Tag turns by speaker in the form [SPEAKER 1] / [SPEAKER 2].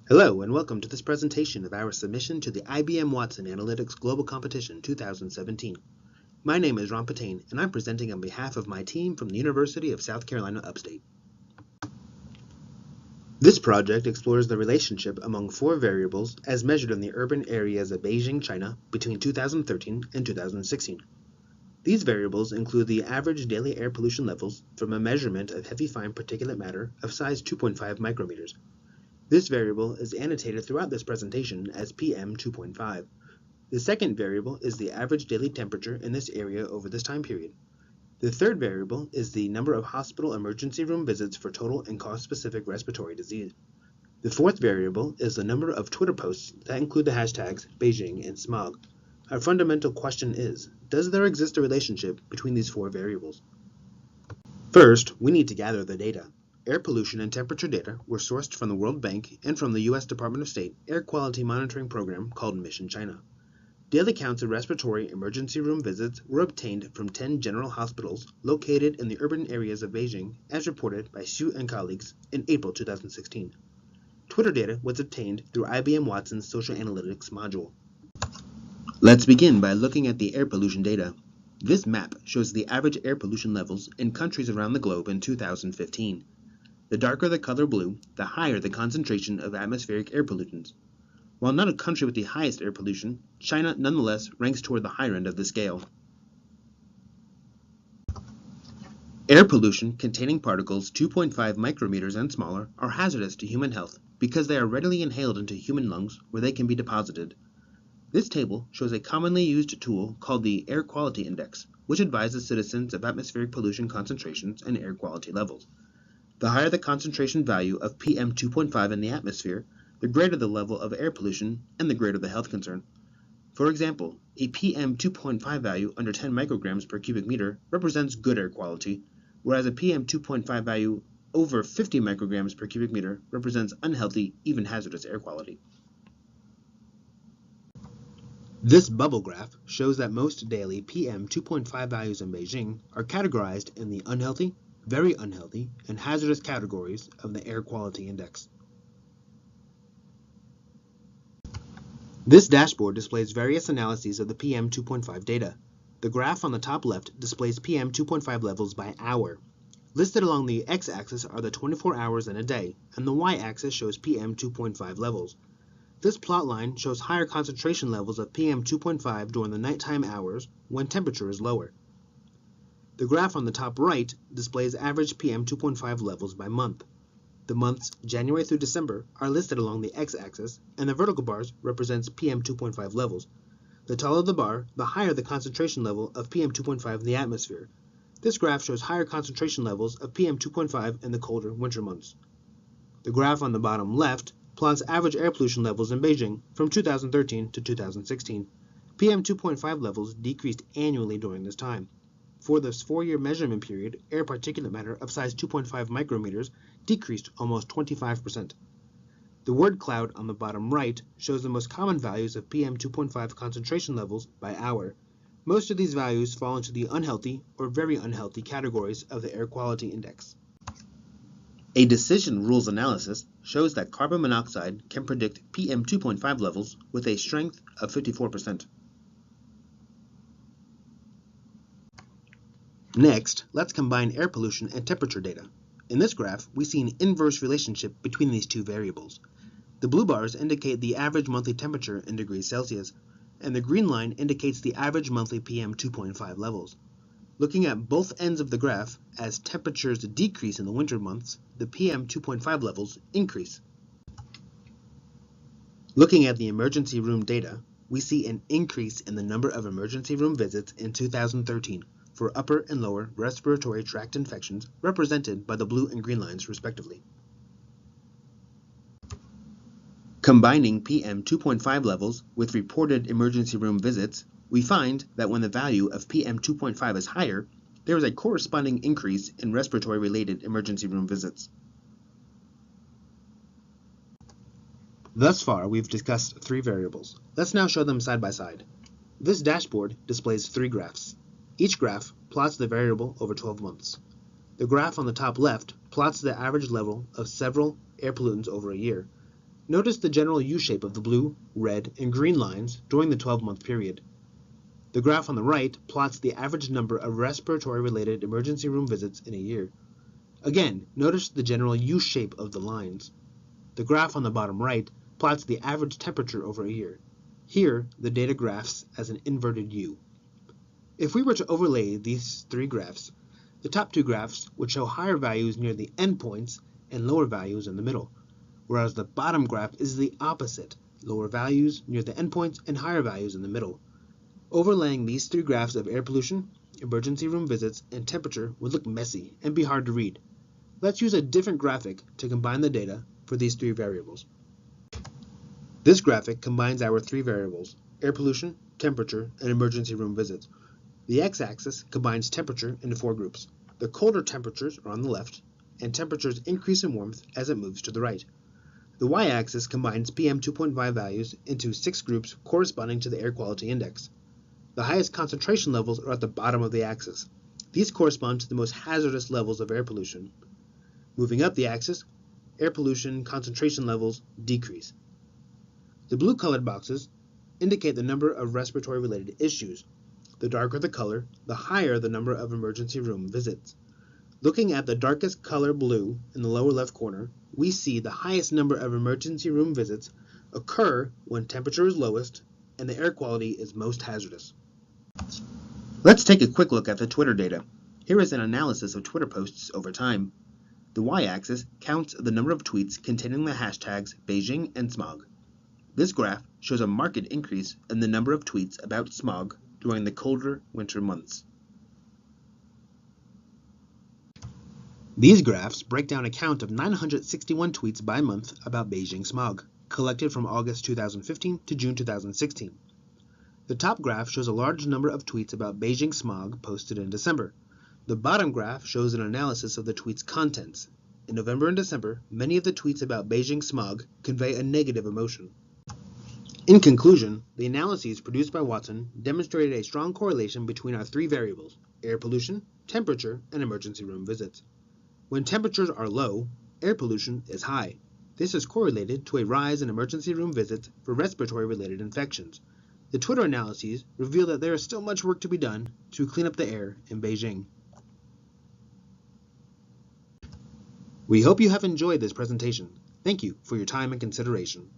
[SPEAKER 1] Hello and welcome to this presentation of our submission to the IBM Watson Analytics Global Competition 2017. My name is Ron Patain and I'm presenting on behalf of my team from the University of South Carolina Upstate. This project explores the relationship among four variables as measured in the urban areas of Beijing, China between 2013 and 2016. These variables include the average daily air pollution levels from a measurement of heavy fine particulate matter of size 2.5 micrometers. This variable is annotated throughout this presentation as PM 2.5. The second variable is the average daily temperature in this area over this time period. The third variable is the number of hospital emergency room visits for total and cause-specific respiratory disease. The fourth variable is the number of Twitter posts that include the hashtags Beijing and smog. Our fundamental question is, does there exist a relationship between these four variables? First, we need to gather the data. Air pollution and temperature data were sourced from the World Bank and from the U.S. Department of State Air Quality Monitoring Program called Mission China. Daily counts of respiratory emergency room visits were obtained from 10 general hospitals located in the urban areas of Beijing, as reported by Xu and colleagues in April 2016. Twitter data was obtained through IBM Watson's Social Analytics module. Let's begin by looking at the air pollution data. This map shows the average air pollution levels in countries around the globe in 2015. The darker the color blue, the higher the concentration of atmospheric air pollutants. While not a country with the highest air pollution, China nonetheless ranks toward the higher end of the scale. Air pollution containing particles 2.5 micrometers and smaller are hazardous to human health because they are readily inhaled into human lungs where they can be deposited. This table shows a commonly used tool called the Air Quality Index, which advises citizens of atmospheric pollution concentrations and air quality levels. The higher the concentration value of PM 2.5 in the atmosphere, the greater the level of air pollution and the greater the health concern. For example, a PM 2.5 value under 10 micrograms per cubic meter represents good air quality, whereas a PM 2.5 value over 50 micrograms per cubic meter represents unhealthy, even hazardous air quality. This bubble graph shows that most daily PM 2.5 values in Beijing are categorized in the unhealthy, very unhealthy, and hazardous categories of the Air Quality Index. This dashboard displays various analyses of the PM 2.5 data. The graph on the top left displays PM 2.5 levels by hour. Listed along the x-axis are the 24 hours in a day, and the y-axis shows PM 2.5 levels. This plot line shows higher concentration levels of PM 2.5 during the nighttime hours when temperature is lower. The graph on the top right displays average PM 2.5 levels by month. The months January through December are listed along the x-axis, and the vertical bars represents PM 2.5 levels. The taller the bar, the higher the concentration level of PM 2.5 in the atmosphere. This graph shows higher concentration levels of PM 2.5 in the colder winter months. The graph on the bottom left plots average air pollution levels in Beijing from 2013 to 2016. PM 2.5 levels decreased annually during this time. For this 4-year measurement period, air particulate matter of size 2.5 micrometers decreased almost 25%. The word cloud on the bottom right shows the most common values of PM 2.5 concentration levels by hour. Most of these values fall into the unhealthy or very unhealthy categories of the Air Quality Index. A decision rules analysis shows that carbon monoxide can predict PM 2.5 levels with a strength of 54%. Next, let's combine air pollution and temperature data. In this graph, we see an inverse relationship between these two variables. The blue bars indicate the average monthly temperature in degrees Celsius, and the green line indicates the average monthly PM 2.5 levels. Looking at both ends of the graph, as temperatures decrease in the winter months, the PM 2.5 levels increase. Looking at the emergency room data, we see an increase in the number of emergency room visits in 2013 for upper and lower respiratory tract infections represented by the blue and green lines respectively. Combining PM 2.5 levels with reported emergency room visits, we find that when the value of PM 2.5 is higher, there is a corresponding increase in respiratory-related emergency room visits. Thus far, we've discussed 3 variables. Let's now show them side by side. This dashboard displays 3 graphs. Each graph plots the variable over 12 months. The graph on the top left plots the average level of several air pollutants over a year. Notice the general U-shape of the blue, red, and green lines during the 12-month period. The graph on the right plots the average number of respiratory-related emergency room visits in a year. Again, notice the general U-shape of the lines. The graph on the bottom right plots the average temperature over a year. Here, the data graphs as an inverted U. If we were to overlay these three graphs, the top two graphs would show higher values near the endpoints and lower values in the middle, whereas the bottom graph is the opposite, lower values near the endpoints and higher values in the middle. Overlaying these three graphs of air pollution, emergency room visits, and temperature would look messy and be hard to read. Let's use a different graphic to combine the data for these three variables. This graphic combines our three variables, air pollution, temperature, and emergency room visits. The x-axis combines temperature into four groups. The colder temperatures are on the left, and temperatures increase in warmth as it moves to the right. The y-axis combines PM 2.5 values into 6 groups corresponding to the air quality index. The highest concentration levels are at the bottom of the axis. These correspond to the most hazardous levels of air pollution. Moving up the axis, air pollution concentration levels decrease. The blue-colored boxes indicate the number of respiratory-related issues. The darker the color, the higher the number of emergency room visits. Looking at the darkest color blue in the lower left corner, we see the highest number of emergency room visits occur when temperature is lowest and the air quality is most hazardous. Let's take a quick look at the Twitter data. Here is an analysis of Twitter posts over time. The y-axis counts the number of tweets containing the hashtags Beijing and smog. This graph shows a marked increase in the number of tweets about smog during the colder winter months. These graphs break down a count of 961 tweets by month about Beijing smog, collected from August 2015 to June 2016. The top graph shows a large number of tweets about Beijing smog posted in December. The bottom graph shows an analysis of the tweets' contents. In November and December, many of the tweets about Beijing smog convey a negative emotion. In conclusion, the analyses produced by Watson demonstrated a strong correlation between our three variables, air pollution, temperature, and emergency room visits. When temperatures are low, air pollution is high. This is correlated to a rise in emergency room visits for respiratory-related infections. The Twitter analyses reveal that there is still much work to be done to clean up the air in Beijing. We hope you have enjoyed this presentation. Thank you for your time and consideration.